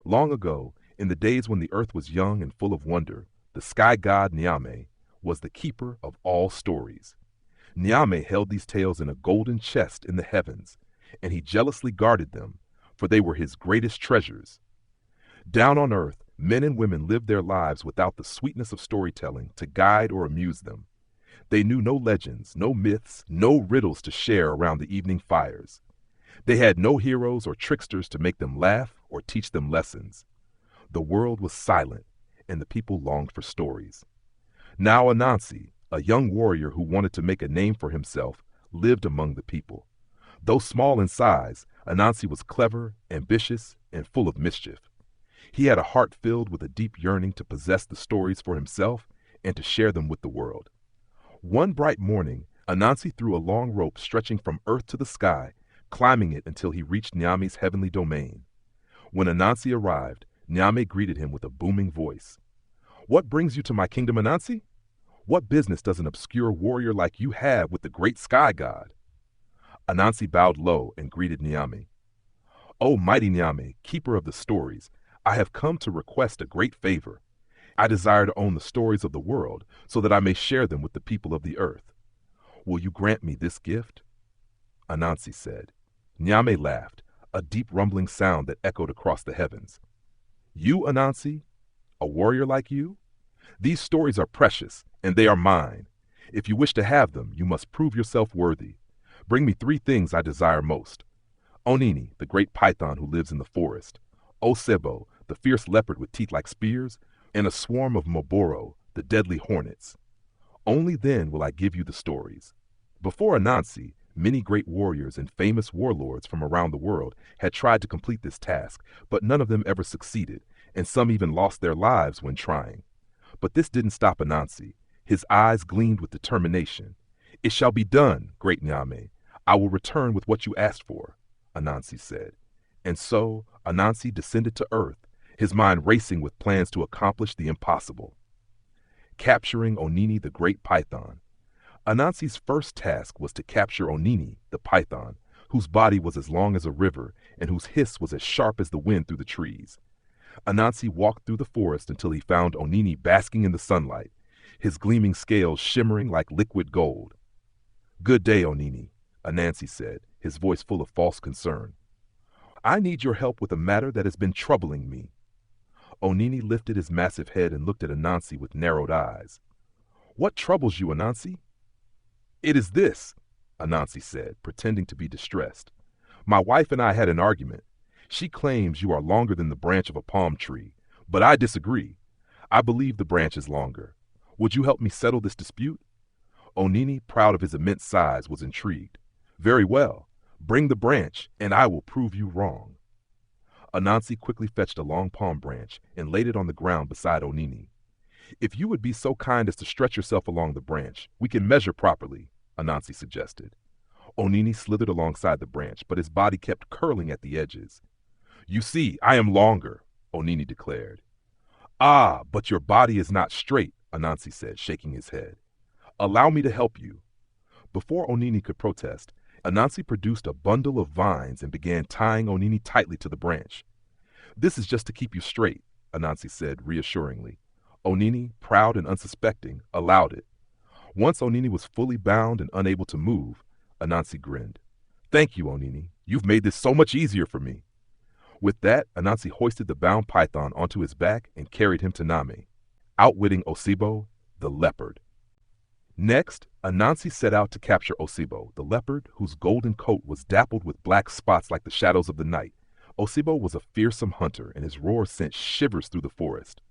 Long ago, in the days when the earth was young and full of wonder, the sky god Nyame was the keeper of all stories. Nyame held these tales in a golden chest in the heavens, and he jealously guarded them, for they were his greatest treasures. Down on earth, men and women lived their lives without the sweetness of storytelling to guide or amuse them. They knew no legends, no myths, no riddles to share around the evening fires. They had no heroes or tricksters to make them laugh or teach them lessons. The world was silent, and the people longed for stories. Now Anansi, a young warrior who wanted to make a name for himself, lived among the people. Though small in size, Anansi was clever, ambitious, and full of mischief. He had a heart filled with a deep yearning to possess the stories for himself and to share them with the world. One bright morning, Anansi threw a long rope stretching from earth to the sky, climbing it until he reached Nyame's heavenly domain. When Anansi arrived, Nyame greeted him with a booming voice. "What brings you to my kingdom, Anansi? What business does an obscure warrior like you have with the great sky god?" Anansi bowed low and greeted Nyame. "O mighty Nyame, keeper of the stories, I have come to request a great favor. I desire to own the stories of the world so that I may share them with the people of the earth. Will you grant me this gift?" Anansi said. Nyame laughed, a deep rumbling sound that echoed across the heavens. "You, Anansi? A warrior like you? These stories are precious, and they are mine. If you wish to have them, you must prove yourself worthy. Bring me 3 things I desire most. Onini, the great python who lives in the forest. Osebo, the fierce leopard with teeth like spears, and a swarm of Mmoboro, the deadly hornets. Only then will I give you the stories." Before Anansi, many great warriors and famous warlords from around the world had tried to complete this task, but none of them ever succeeded, and some even lost their lives when trying. But this didn't stop Anansi. His eyes gleamed with determination. "It shall be done, great Nyame. I will return with what you asked for," Anansi said. And so Anansi descended to earth, his mind racing with plans to accomplish the impossible. Capturing Onini the great python. Anansi's first task was to capture Onini the python, whose body was as long as a river and whose hiss was as sharp as the wind through the trees. Anansi walked through the forest until he found Onini basking in the sunlight, his gleaming scales shimmering like liquid gold. "Good day, Onini," Anansi said, his voice full of false concern. "I need your help with a matter that has been troubling me." Onini lifted his massive head and looked at Anansi with narrowed eyes. "What troubles you, Anansi?" "It is this," Anansi said, pretending to be distressed. "My wife and I had an argument. She claims you are longer than the branch of a palm tree, but I disagree. I believe the branch is longer. Would you help me settle this dispute?" Onini, proud of his immense size, was intrigued. "Very well. Bring the branch, and I will prove you wrong." Anansi quickly fetched a long palm branch and laid it on the ground beside Onini. "If you would be so kind as to stretch yourself along the branch, we can measure properly," Anansi suggested. Onini slithered alongside the branch, but his body kept curling at the edges. "You see, I am longer," Onini declared. "Ah, but your body is not straight," Anansi said, shaking his head. "Allow me to help you." Before Onini could protest, Anansi produced a bundle of vines and began tying Onini tightly to the branch. "This is just to keep you straight," Anansi said reassuringly. Onini, proud and unsuspecting, allowed it. Once Onini was fully bound and unable to move, Anansi grinned. "Thank you, Onini. You've made this so much easier for me." With that, Anansi hoisted the bound python onto his back and carried him to Nyame, outwitting Osebo, the leopard. Next, Anansi set out to capture Osebo, the leopard, whose golden coat was dappled with black spots like the shadows of the night. Osebo was a fearsome hunter, and his roar sent shivers through the forest.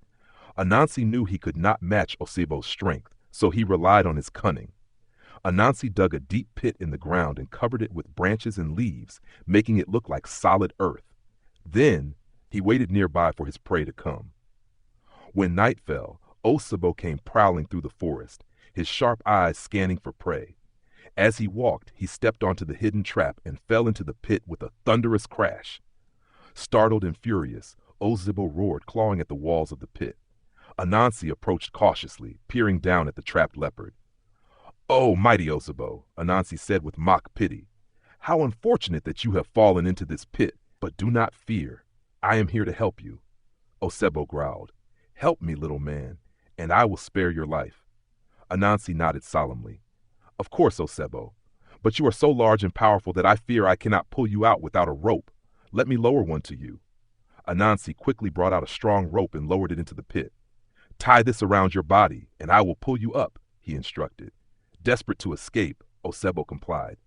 Anansi knew he could not match Osebo's strength, so he relied on his cunning. Anansi dug a deep pit in the ground and covered it with branches and leaves, making it look like solid earth. Then, he waited nearby for his prey to come. When night fell, Osebo came prowling through the forest, his sharp eyes scanning for prey. As he walked, he stepped onto the hidden trap and fell into the pit with a thunderous crash. Startled and furious, Osebo roared, clawing at the walls of the pit. Anansi approached cautiously, peering down at the trapped leopard. "Oh, mighty Osebo," Anansi said with mock pity. "How unfortunate that you have fallen into this pit, but do not fear. I am here to help you. Osebo growled. "Help me, little man, and I will spare your life." Anansi nodded solemnly. "Of course, Osebo, but you are so large and powerful that I fear I cannot pull you out without a rope. Let me lower one to you." Anansi quickly brought out a strong rope and lowered it into the pit. "Tie this around your body, and I will pull you up," he instructed. Desperate to escape, Osebo complied.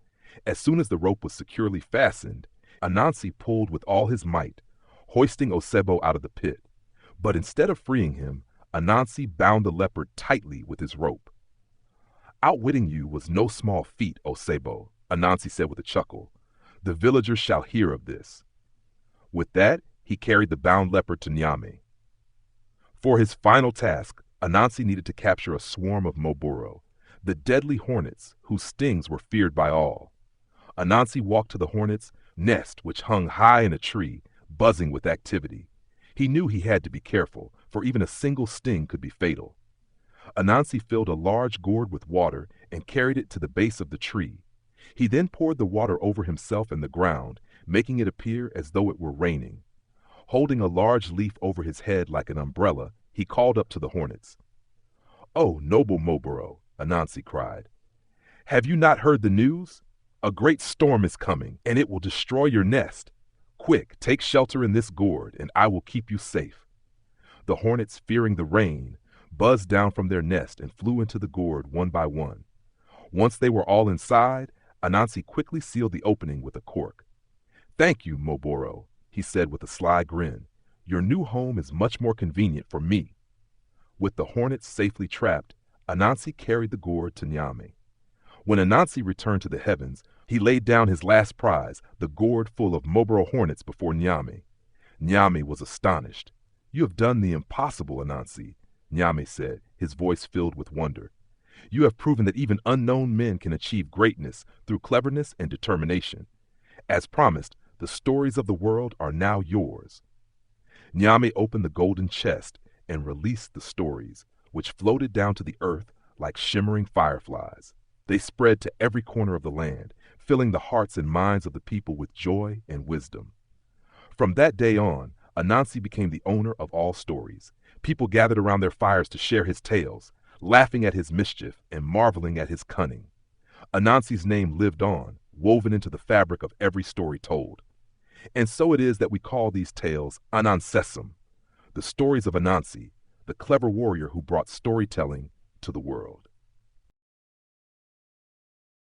As soon as the rope was securely fastened, Anansi pulled with all his might, hoisting Osebo out of the pit. But instead of freeing him, Anansi bound the leopard tightly with his rope. "Outwitting you was no small feat, Osebo," Anansi said with a chuckle. "The villagers shall hear of this." With that, he carried the bound leopard to Nyame. For his final task, Anansi needed to capture a swarm of Mmoboro, the deadly hornets whose stings were feared by all. Anansi walked to the hornets' nest, which hung high in a tree, buzzing with activity. He knew he had to be careful, for even a single sting could be fatal. Anansi filled a large gourd with water and carried it to the base of the tree. He then poured the water over himself and the ground, making it appear as though it were raining. Holding a large leaf over his head like an umbrella, he called up to the hornets. "Oh, noble Mmoboro," Anansi cried. "Have you not heard the news? A great storm is coming, and it will destroy your nest. Quick, take shelter in this gourd, and I will keep you safe." The hornets, fearing the rain, buzzed down from their nest and flew into the gourd one by one. Once they were all inside, Anansi quickly sealed the opening with a cork. "Thank you, Mmoboro," he said with a sly grin. "Your new home is much more convenient for me." With the hornets safely trapped, Anansi carried the gourd to Nyame. When Anansi returned to the heavens, he laid down his last prize, the gourd full of Mmoboro hornets, before Nyame. Nyame was astonished. "You have done the impossible, Anansi," Nyame said, his voice filled with wonder. "You have proven that even unknown men can achieve greatness through cleverness and determination. As promised, the stories of the world are now yours." Nyame opened the golden chest and released the stories, which floated down to the earth like shimmering fireflies. They spread to every corner of the land, filling the hearts and minds of the people with joy and wisdom. From that day on, Anansi became the owner of all stories. People gathered around their fires to share his tales, laughing at his mischief and marveling at his cunning. Anansi's name lived on, woven into the fabric of every story told. And so it is that we call these tales Anansesum, the stories of Anansi, the clever warrior who brought storytelling to the world.